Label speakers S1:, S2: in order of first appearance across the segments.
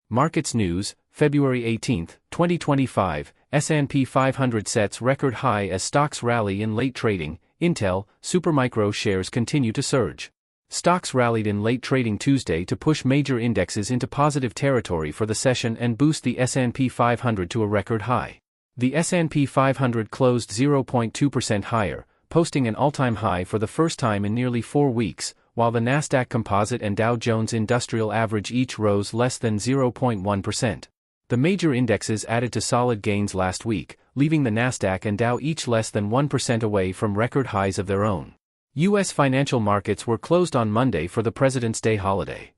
S1: Markets News, February 18, 2025, S&P 500 sets record high as stocks rally in late trading. Intel, Supermicro shares continue to surge. Stocks rallied in late trading Tuesday to push major indexes into positive territory for the session and boost the S&P 500 to a record high. The S&P 500 closed 0.2% higher, posting an all-time high for the first time in nearly 4 weeks, while the Nasdaq Composite and Dow Jones Industrial Average each rose less than 0.1%. The major indexes added to solid gains last week, leaving the Nasdaq and Dow each less than 1% away from record highs of their own. U.S. financial markets were closed on Monday for the President's Day holiday.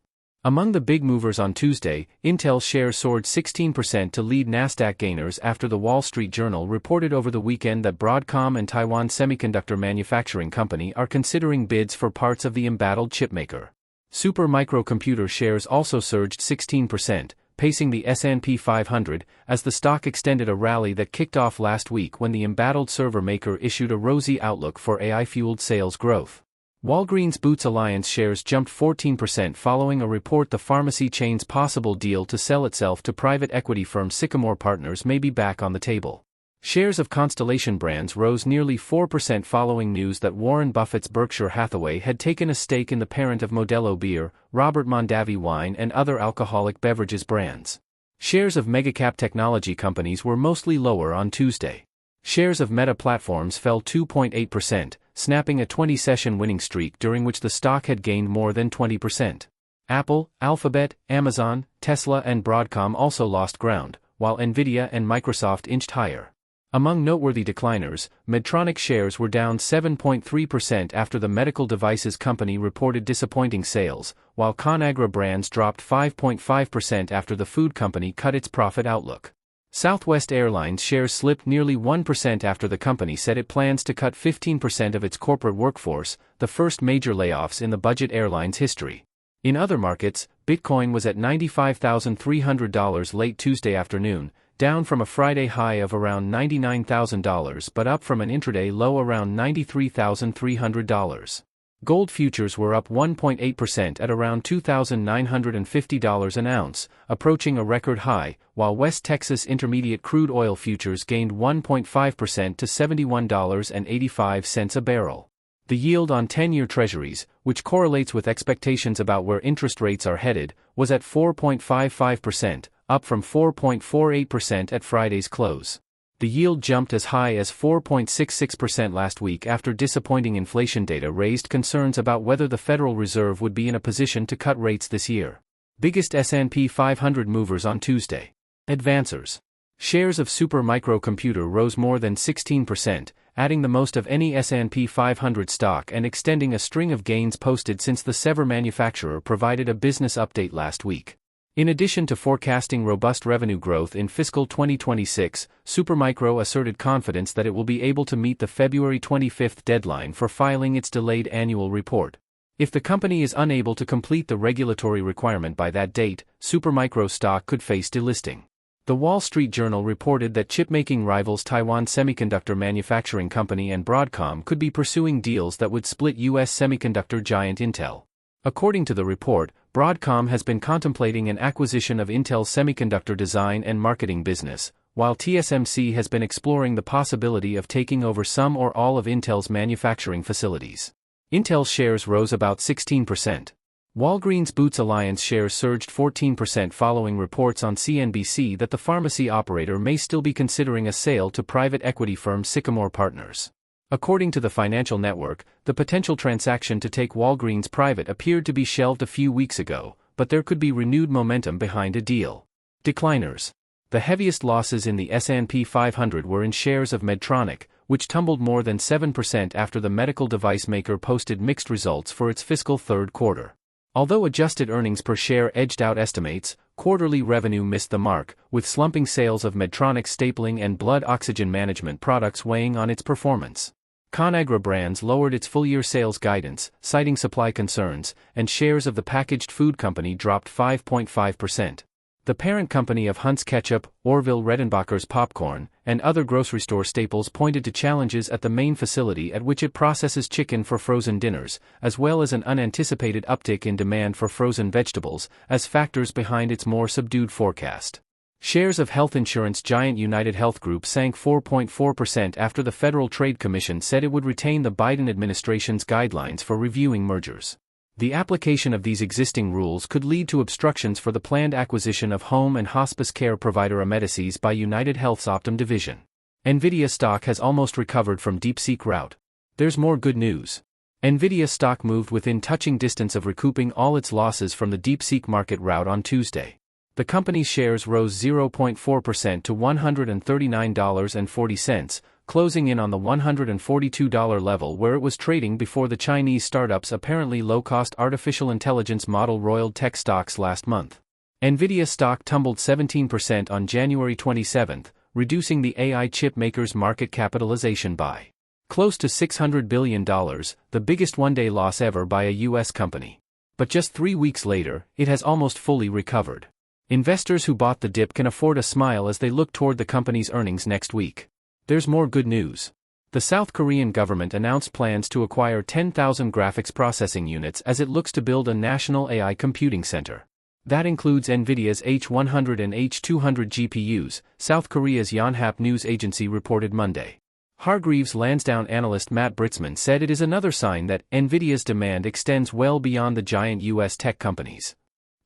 S1: Among the big movers on Tuesday, Intel shares soared 16% to lead Nasdaq gainers after the Wall Street Journal reported over the weekend that Broadcom and Taiwan Semiconductor Manufacturing Company are considering bids for parts of the embattled chipmaker. Supermicro Computer shares also surged 16%, pacing the S&P 500, as the stock extended a rally that kicked off last week when the embattled server maker issued a rosy outlook for AI-fueled sales growth. Walgreens Boots Alliance shares jumped 14% following a report the pharmacy chain's possible deal to sell itself to private equity firm Sycamore Partners may be back on the table. Shares of Constellation Brands rose nearly 4% following news that Warren Buffett's Berkshire Hathaway had taken a stake in the parent of Modelo Beer, Robert Mondavi Wine and other alcoholic beverages brands. Shares of megacap technology companies were mostly lower on Tuesday. Shares of Meta Platforms fell 2.8%, snapping a 20-session winning streak during which the stock had gained more than 20%. Apple, Alphabet, Amazon, Tesla and Broadcom also lost ground, while Nvidia and Microsoft inched higher. Among noteworthy decliners, Medtronic shares were down 7.3% after the medical devices company reported disappointing sales, while ConAgra Brands dropped 5.5% after the food company cut its profit outlook. Southwest Airlines shares slipped nearly 1% after the company said it plans to cut 15% of its corporate workforce, the first major layoffs in the budget airline's history. In other markets, Bitcoin was at $95,300 late Tuesday afternoon, down from a Friday high of around $99,000 but up from an intraday low around $93,300. Gold futures were up 1.8% at around $2,950 an ounce, approaching a record high, while West Texas Intermediate crude oil futures gained 1.5% to $71.85 a barrel. The yield on 10-year treasuries, which correlates with expectations about where interest rates are headed, was at 4.55%, up from 4.48% at Friday's close. The yield jumped as high as 4.66% last week after disappointing inflation data raised concerns about whether the Federal Reserve would be in a position to cut rates this year. Biggest S&P 500 movers on Tuesday. Advancers. Shares of Supermicro Computer rose more than 16%, adding the most of any S&P 500 stock and extending a string of gains posted since the server manufacturer provided a business update last week. In addition to forecasting robust revenue growth in fiscal 2026, Supermicro asserted confidence that it will be able to meet the February 25 deadline for filing its delayed annual report. If the company is unable to complete the regulatory requirement by that date, Supermicro stock could face delisting. The Wall Street Journal reported that chipmaking rivals Taiwan Semiconductor Manufacturing Company and Broadcom could be pursuing deals that would split U.S. semiconductor giant Intel. According to the report, Broadcom has been contemplating an acquisition of Intel's semiconductor design and marketing business, while TSMC has been exploring the possibility of taking over some or all of Intel's manufacturing facilities. Intel shares rose about 16%. Walgreens Boots Alliance shares surged 14% following reports on CNBC that the pharmacy operator may still be considering a sale to private equity firm Sycamore Partners. According to the financial network, the potential transaction to take Walgreens private appeared to be shelved a few weeks ago, but there could be renewed momentum behind a deal. Decliners. The heaviest losses in the S&P 500 were in shares of Medtronic, which tumbled more than 7% after the medical device maker posted mixed results for its fiscal third quarter. Although adjusted earnings per share edged out estimates, quarterly revenue missed the mark, with slumping sales of Medtronic's stapling and blood oxygen management products weighing on its performance. ConAgra Brands lowered its full-year sales guidance, citing supply concerns, and shares of the packaged food company dropped 5.5%. The parent company of Hunt's Ketchup, Orville Redenbacher's Popcorn, and other grocery store staples pointed to challenges at the main facility at which it processes chicken for frozen dinners, as well as an unanticipated uptick in demand for frozen vegetables, as factors behind its more subdued forecast. Shares of health insurance giant United Health Group sank 4.4% after the Federal Trade Commission said it would retain the Biden administration's guidelines for reviewing mergers. The application of these existing rules could lead to obstructions for the planned acquisition of home and hospice care provider Amedisys by United Health's Optum division. Nvidia stock has almost recovered from DeepSeek rout. There's more good news. Nvidia stock moved within touching distance of recouping all its losses from the DeepSeek market rout on Tuesday. The company's shares rose 0.4% to $139.40, closing in on the $142 level where it was trading before the Chinese startup's apparently low-cost artificial intelligence model roiled tech stocks last month. Nvidia stock tumbled 17% on January 27, reducing the AI chip maker's market capitalization by close to $600 billion, the biggest one-day loss ever by a U.S. company. But just 3 weeks later, it has almost fully recovered. Investors who bought the dip can afford a smile as they look toward the company's earnings next week. There's more good news. The South Korean government announced plans to acquire 10,000 graphics processing units as it looks to build a national AI computing center. That includes Nvidia's H100 and H200 GPUs, South Korea's Yonhap news agency reported Monday. Hargreaves Lansdowne analyst Matt Britzman said it is another sign that Nvidia's demand extends well beyond the giant U.S. tech companies.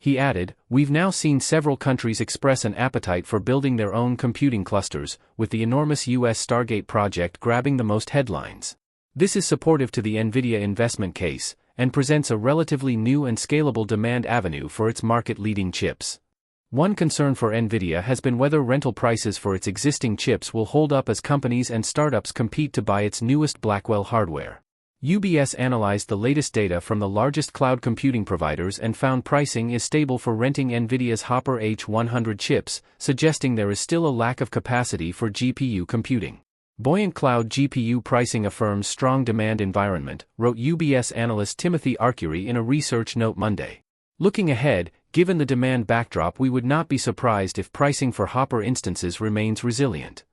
S1: He added, "We've now seen several countries express an appetite for building their own computing clusters, with the enormous U.S. Stargate project grabbing the most headlines. This is supportive to the Nvidia investment case, and presents a relatively new and scalable demand avenue for its market-leading chips." One concern for Nvidia has been whether rental prices for its existing chips will hold up as companies and startups compete to buy its newest Blackwell hardware. UBS analyzed the latest data from the largest cloud computing providers and found pricing is stable for renting Nvidia's Hopper H100 chips, suggesting there is still a lack of capacity for GPU computing. Buoyant cloud GPU pricing affirms strong demand environment, wrote UBS analyst Timothy Arcuri in a research note Monday. Looking ahead, given the demand backdrop, we would not be surprised if pricing for Hopper instances remains resilient.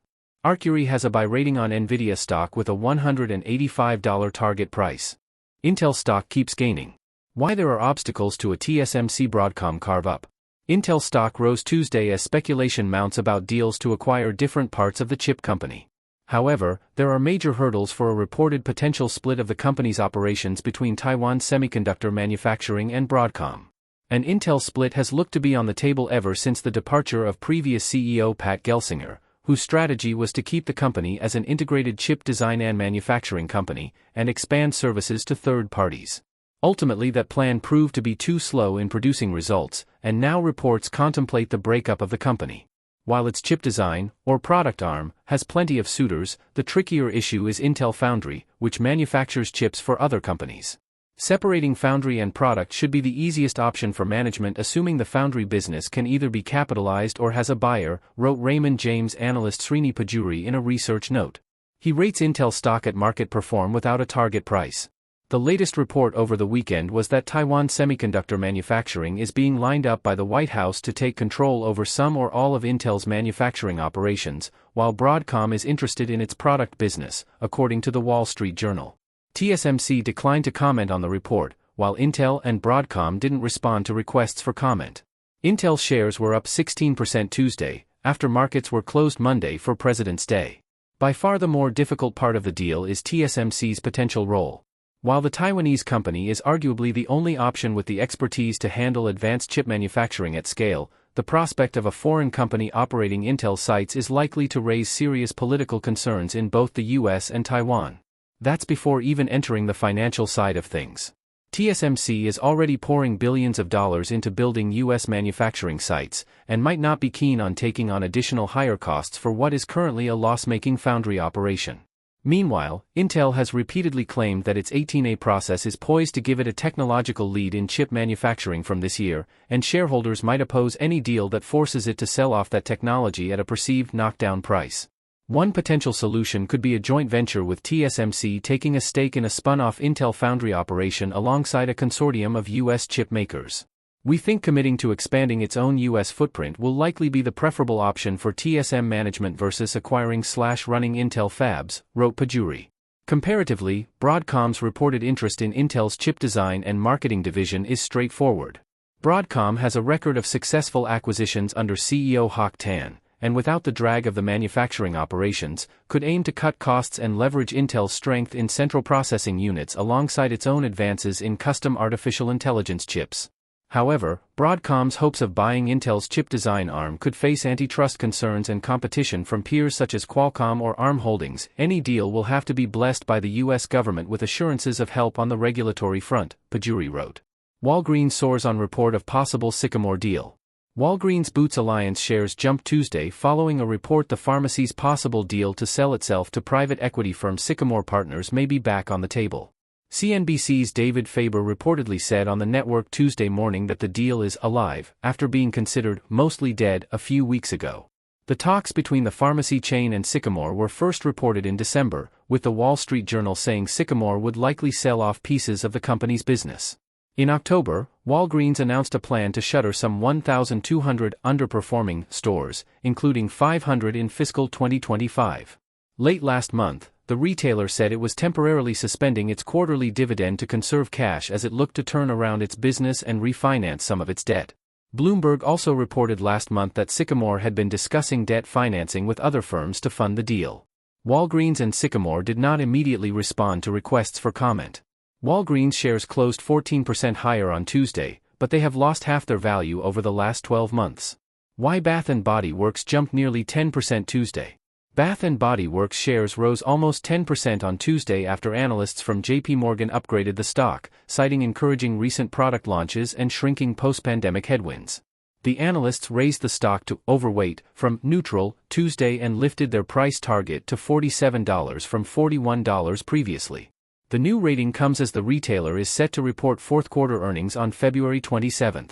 S1: Arcuri has a buy rating on Nvidia stock with a $185 target price. Intel stock keeps gaining. Why there are obstacles to a TSMC Broadcom carve-up. Intel stock rose Tuesday as speculation mounts about deals to acquire different parts of the chip company. However, there are major hurdles for a reported potential split of the company's operations between Taiwan Semiconductor Manufacturing and Broadcom. An Intel split has looked to be on the table ever since the departure of previous CEO Pat Gelsinger, whose strategy was to keep the company as an integrated chip design and manufacturing company, and expand services to third parties. Ultimately, that plan proved to be too slow in producing results, and now reports contemplate the breakup of the company. While its chip design, or product arm, has plenty of suitors, the trickier issue is Intel Foundry, which manufactures chips for other companies. Separating foundry and product should be the easiest option for management, assuming the foundry business can either be capitalized or has a buyer, wrote Raymond James analyst Srini Pajuri in a research note. He rates Intel stock at market perform without a target price. The latest report over the weekend was that Taiwan Semiconductor Manufacturing is being lined up by the White House to take control over some or all of Intel's manufacturing operations, while Broadcom is interested in its product business, according to the Wall Street Journal. TSMC declined to comment on the report, while Intel and Broadcom didn't respond to requests for comment. Intel shares were up 16% Tuesday, after markets were closed Monday for President's Day. By far the more difficult part of the deal is TSMC's potential role. While the Taiwanese company is arguably the only option with the expertise to handle advanced chip manufacturing at scale, the prospect of a foreign company operating Intel sites is likely to raise serious political concerns in both the US and Taiwan. That's before even entering the financial side of things. TSMC is already pouring billions of dollars into building U.S. manufacturing sites, and might not be keen on taking on additional higher costs for what is currently a loss-making foundry operation. Meanwhile, Intel has repeatedly claimed that its 18A process is poised to give it a technological lead in chip manufacturing from this year, and shareholders might oppose any deal that forces it to sell off that technology at a perceived knockdown price. One potential solution could be a joint venture with TSMC taking a stake in a spun-off Intel foundry operation alongside a consortium of U.S. chip makers. We think committing to expanding its own U.S. footprint will likely be the preferable option for TSM management versus acquiring/running Intel fabs, wrote Pajuri. Comparatively, Broadcom's reported interest in Intel's chip design and marketing division is straightforward. Broadcom has a record of successful acquisitions under CEO Hock Tan, and without the drag of the manufacturing operations, could aim to cut costs and leverage Intel's strength in central processing units alongside its own advances in custom artificial intelligence chips. However, Broadcom's hopes of buying Intel's chip design arm could face antitrust concerns and competition from peers such as Qualcomm or ARM Holdings. Any deal will have to be blessed by the U.S. government with assurances of help on the regulatory front, Pajuri wrote. Walgreens soars on report of possible Sycamore deal. Walgreens Boots Alliance shares jumped Tuesday following a report the pharmacy's possible deal to sell itself to private equity firm Sycamore Partners may be back on the table. CNBC's David Faber reportedly said on the network Tuesday morning that the deal is alive, after being considered mostly dead a few weeks ago. The talks between the pharmacy chain and Sycamore were first reported in December, with the Wall Street Journal saying Sycamore would likely sell off pieces of the company's business. In October, Walgreens announced a plan to shutter some 1,200 underperforming stores, including 500 in fiscal 2025. Late last month, the retailer said it was temporarily suspending its quarterly dividend to conserve cash as it looked to turn around its business and refinance some of its debt. Bloomberg also reported last month that Sycamore had been discussing debt financing with other firms to fund the deal. Walgreens and Sycamore did not immediately respond to requests for comment. Walgreens shares closed 14% higher on Tuesday, but they have lost half their value over the last 12 months. Why Bath & Body Works jumped nearly 10% Tuesday. Bath & Body Works shares rose almost 10% on Tuesday after analysts from J.P. Morgan upgraded the stock, citing encouraging recent product launches and shrinking post-pandemic headwinds. The analysts raised the stock to overweight from neutral Tuesday and lifted their price target to $47 from $41 previously. The new rating comes as the retailer is set to report fourth-quarter earnings on February 27.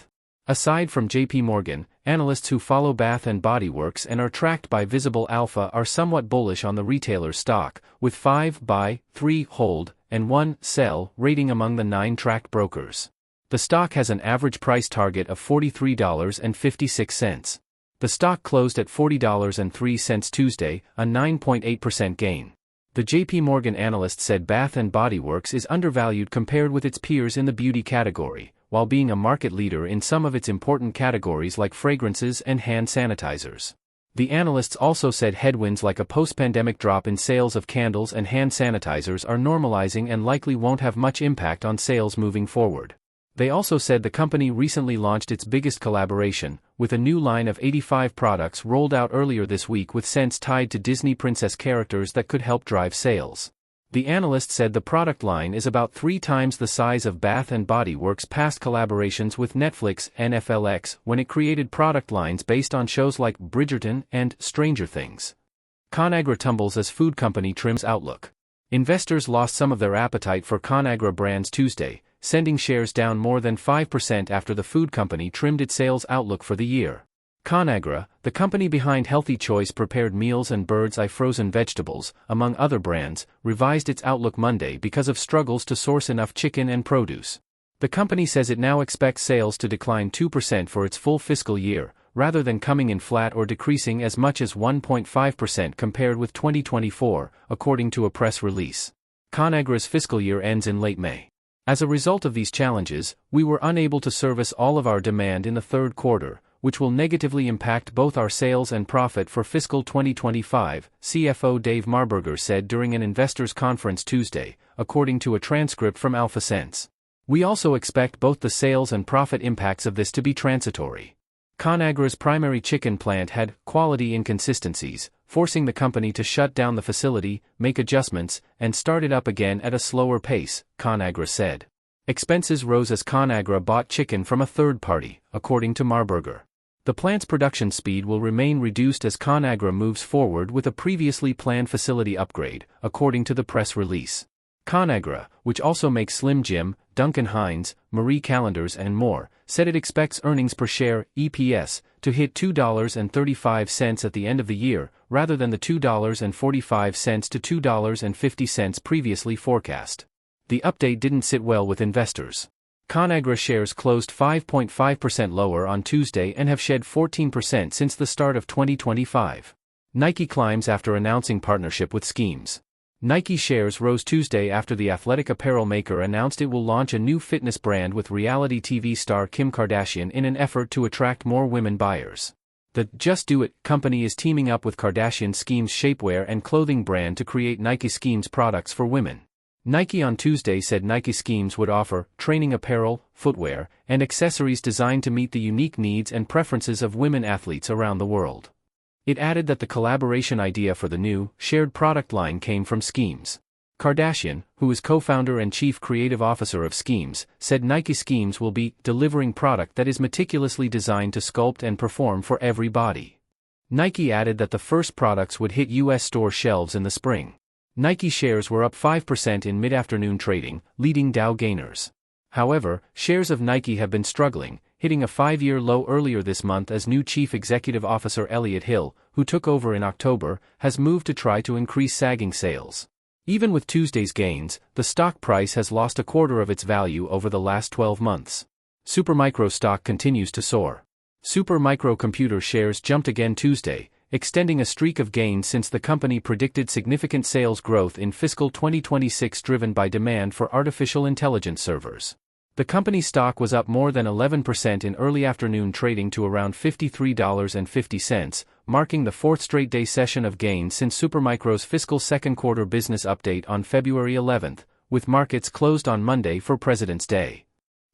S1: Aside from J.P. Morgan, analysts who follow Bath & Body Works and are tracked by Visible Alpha are somewhat bullish on the retailer's stock, with 5 buy, 3 hold, and 1 sell rating among the 9 tracked brokers. The stock has an average price target of $43.56. The stock closed at $40.03 Tuesday, a 9.8% gain. The J.P. Morgan analyst said Bath & Body Works is undervalued compared with its peers in the beauty category, while being a market leader in some of its important categories like fragrances and hand sanitizers. The analysts also said headwinds like a post-pandemic drop in sales of candles and hand sanitizers are normalizing and likely won't have much impact on sales moving forward. They also said the company recently launched its biggest collaboration, with a new line of 85 products rolled out earlier this week with scents tied to Disney princess characters that could help drive sales. The analyst said the product line is about 3 times the size of Bath & Body Works' past collaborations with Netflix and FLX when it created product lines based on shows like Bridgerton and Stranger Things. ConAgra tumbles as food company trims outlook. Investors lost some of their appetite for ConAgra brands Tuesday, sending shares down more than 5% after the food company trimmed its sales outlook for the year. ConAgra, the company behind Healthy Choice prepared meals and Bird's Eye frozen vegetables, among other brands, revised its outlook Monday because of struggles to source enough chicken and produce. The company says it now expects sales to decline 2% for its full fiscal year, rather than coming in flat or decreasing as much as 1.5% compared with 2024, according to a press release. ConAgra's fiscal year ends in late May. As a result of these challenges, we were unable to service all of our demand in the third quarter, which will negatively impact both our sales and profit for fiscal 2025, CFO Dave Marburger said during an investors' conference Tuesday, according to a transcript from AlphaSense. We also expect both the sales and profit impacts of this to be transitory. ConAgra's primary chicken plant had quality inconsistencies, forcing the company to shut down the facility, make adjustments, and start it up again at a slower pace, ConAgra said. Expenses rose as ConAgra bought chicken from a third party, according to Marburger. The plant's production speed will remain reduced as ConAgra moves forward with a previously planned facility upgrade, according to the press release. ConAgra, which also makes Slim Jim, Duncan Hines, Marie Callender's and more, said it expects earnings per share, EPS, to hit $2.35 at the end of the year, rather than the $2.45 to $2.50 previously forecast. The update didn't sit well with investors. Conagra shares closed 5.5% lower on Tuesday and have shed 14% since the start of 2025. Nike climbs after announcing partnership with Schemes. Nike shares rose Tuesday after the athletic apparel maker announced it will launch a new fitness brand with reality TV star Kim Kardashian in an effort to attract more women buyers. The Just Do It company is teaming up with Kardashian Schemes shapewear and clothing brand to create Nike Schemes products for women. Nike on Tuesday said Nike Schemes would offer training apparel, footwear, and accessories designed to meet the unique needs and preferences of women athletes around the world. It added that the collaboration idea for the new, shared product line came from Schemes. Kardashian, who is co-founder and chief creative officer of Schemes, said Nike Schemes will be delivering product that is meticulously designed to sculpt and perform for every body. Nike added that the first products would hit U.S. store shelves in the spring. Nike shares were up 5% in mid-afternoon trading, leading Dow gainers. However, shares of Nike have been struggling, hitting a 5-year low earlier this month as new Chief Executive Officer Elliott Hill, who took over in October, has moved to try to increase sagging sales. Even with Tuesday's gains, the stock price has lost a quarter of its value over the last 12 months. Supermicro stock continues to soar. Supermicro Computer shares jumped again Tuesday, extending a streak of gains since the company predicted significant sales growth in fiscal 2026 driven by demand for artificial intelligence servers. The company stock was up more than 11% in early afternoon trading to around $53.50, marking the fourth straight day session of gains since Supermicro's fiscal second quarter business update on February 11, with markets closed on Monday for President's Day.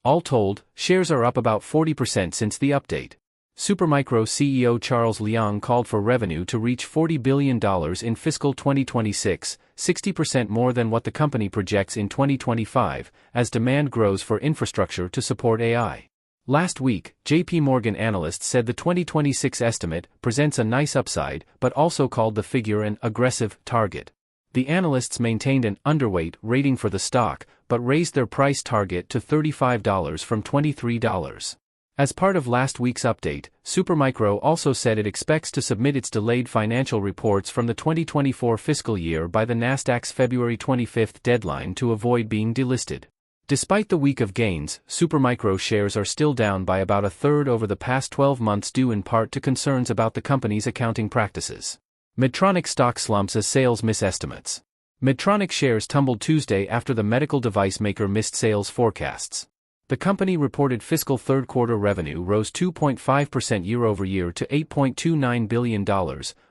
S1: All told, shares are up about 40% since the update. Supermicro CEO Charles Liang called for revenue to reach $40 billion in fiscal 2026, 60% more than what the company projects in 2025, as demand grows for infrastructure to support AI. Last week, J.P. Morgan analysts said the 2026 estimate presents a nice upside, but also called the figure an aggressive target. The analysts maintained an underweight rating for the stock, but raised their price target to $35 from $23. As part of last week's update, Supermicro also said it expects to submit its delayed financial reports from the 2024 fiscal year by the Nasdaq's February 25 deadline to avoid being delisted. Despite the week of gains, Supermicro shares are still down by about a third over the past 12 months due in part to concerns about the company's accounting practices. Medtronic stock slumps as sales miss estimates. Medtronic shares tumbled Tuesday after the medical device maker missed sales forecasts. The company reported fiscal third quarter revenue rose 2.5% year-over-year to $8.29 billion,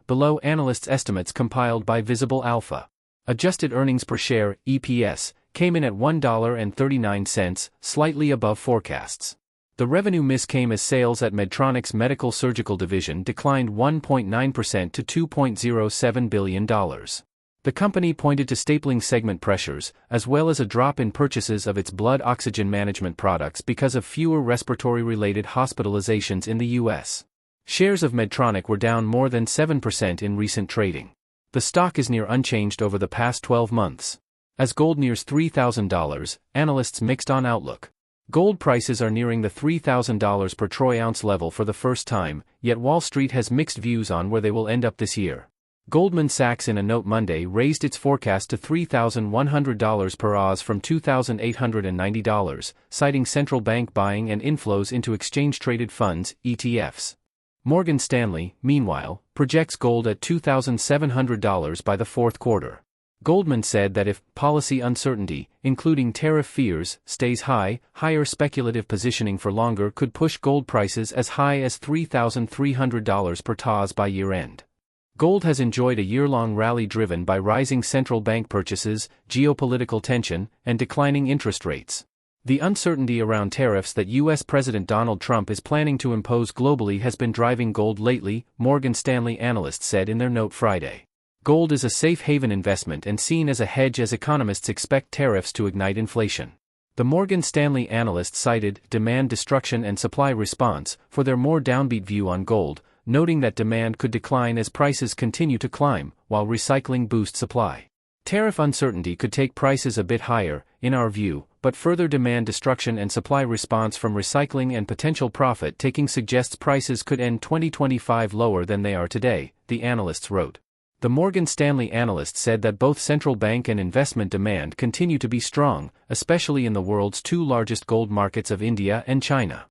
S1: below analysts' estimates compiled by Visible Alpha. Adjusted earnings per share, EPS, came in at $1.39, slightly above forecasts. The revenue miss came as sales at Medtronic's medical surgical division declined 1.9% to $2.07 billion. The company pointed to stapling segment pressures, as well as a drop in purchases of its blood oxygen management products because of fewer respiratory-related hospitalizations in the U.S. Shares of Medtronic were down more than 7% in recent trading. The stock is near unchanged over the past 12 months. As gold nears $3,000, analysts mixed on outlook. Gold prices are nearing the $3,000 per troy ounce level for the first time, yet Wall Street has mixed views on where they will end up this year. Goldman Sachs in a note Monday raised its forecast to $3,100 per oz from $2,890, citing central bank buying and inflows into exchange-traded funds, ETFs. Morgan Stanley, meanwhile, projects gold at $2,700 by the fourth quarter. Goldman said that if policy uncertainty, including tariff fears, stays high, higher speculative positioning for longer could push gold prices as high as $3,300 per oz by year-end. Gold has enjoyed a year-long rally driven by rising central bank purchases, geopolitical tension, and declining interest rates. The uncertainty around tariffs that U.S. President Donald Trump is planning to impose globally has been driving gold lately, Morgan Stanley analysts said in their note Friday. Gold is a safe haven investment and seen as a hedge as economists expect tariffs to ignite inflation. The Morgan Stanley analysts cited demand destruction and supply response for their more downbeat view on gold, noting that demand could decline as prices continue to climb, while recycling boosts supply. Tariff uncertainty could take prices a bit higher, in our view, but further demand destruction and supply response from recycling and potential profit-taking suggests prices could end 2025 lower than they are today, the analysts wrote. The Morgan Stanley analyst said that both central bank and investment demand continue to be strong, especially in the world's two largest gold markets of India and China.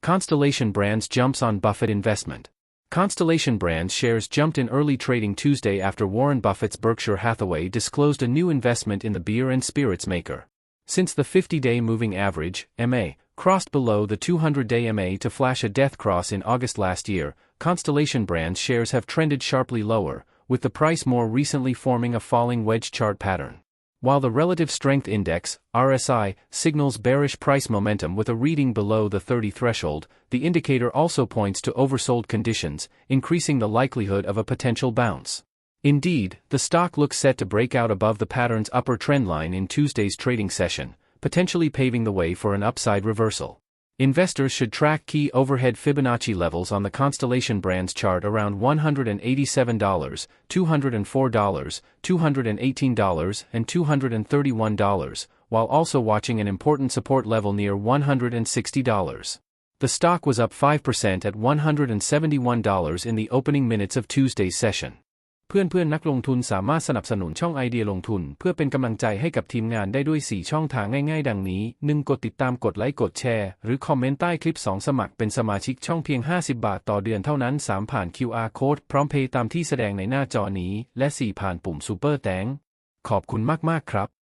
S1: Constellation Brands jumps on Buffett investment. Constellation Brands shares jumped in early trading Tuesday after Warren Buffett's Berkshire Hathaway disclosed a new investment in the beer and spirits maker. Since the 50-day moving average, MA, crossed below the 200-day MA to flash a death cross in August last year, Constellation Brands shares have trended sharply lower, with the price more recently forming a falling wedge chart pattern. While the Relative Strength Index, RSI, signals bearish price momentum with a reading below the 30 threshold, the indicator also points to oversold conditions, increasing the likelihood of a potential bounce. Indeed, the stock looks set to break out above the pattern's upper trendline in Tuesday's trading session, potentially paving the way for an upside reversal. Investors should track key overhead Fibonacci levels on the Constellation Brands chart around $187, $204, $218, and $231, while also watching an important support level near $160. The stock was up 5% at $171 in the opening minutes of Tuesday's session. เพื่อนๆนักลงทุนสามารถสนับสนุนช่องไอเดียลงทุนเพื่อเป็นกำลังใจให้กับทีมงานได้ด้วย4ช่องทางง่ายๆดังนี้ 1. กดติดตามกดไลค์กดแชร์หรือคอมเมนต์ใต้คลิป 2. สมัครเป็นสมาชิกช่องเพียง50 บาทต่อเดือนเท่านั้น 3. ผ่าน QR Code พร้อมเพย์ตามที่แสดงในหน้าจอนี้และ 4. ผ่านปุ่ม Super Thanks ขอบคุณมากๆครับ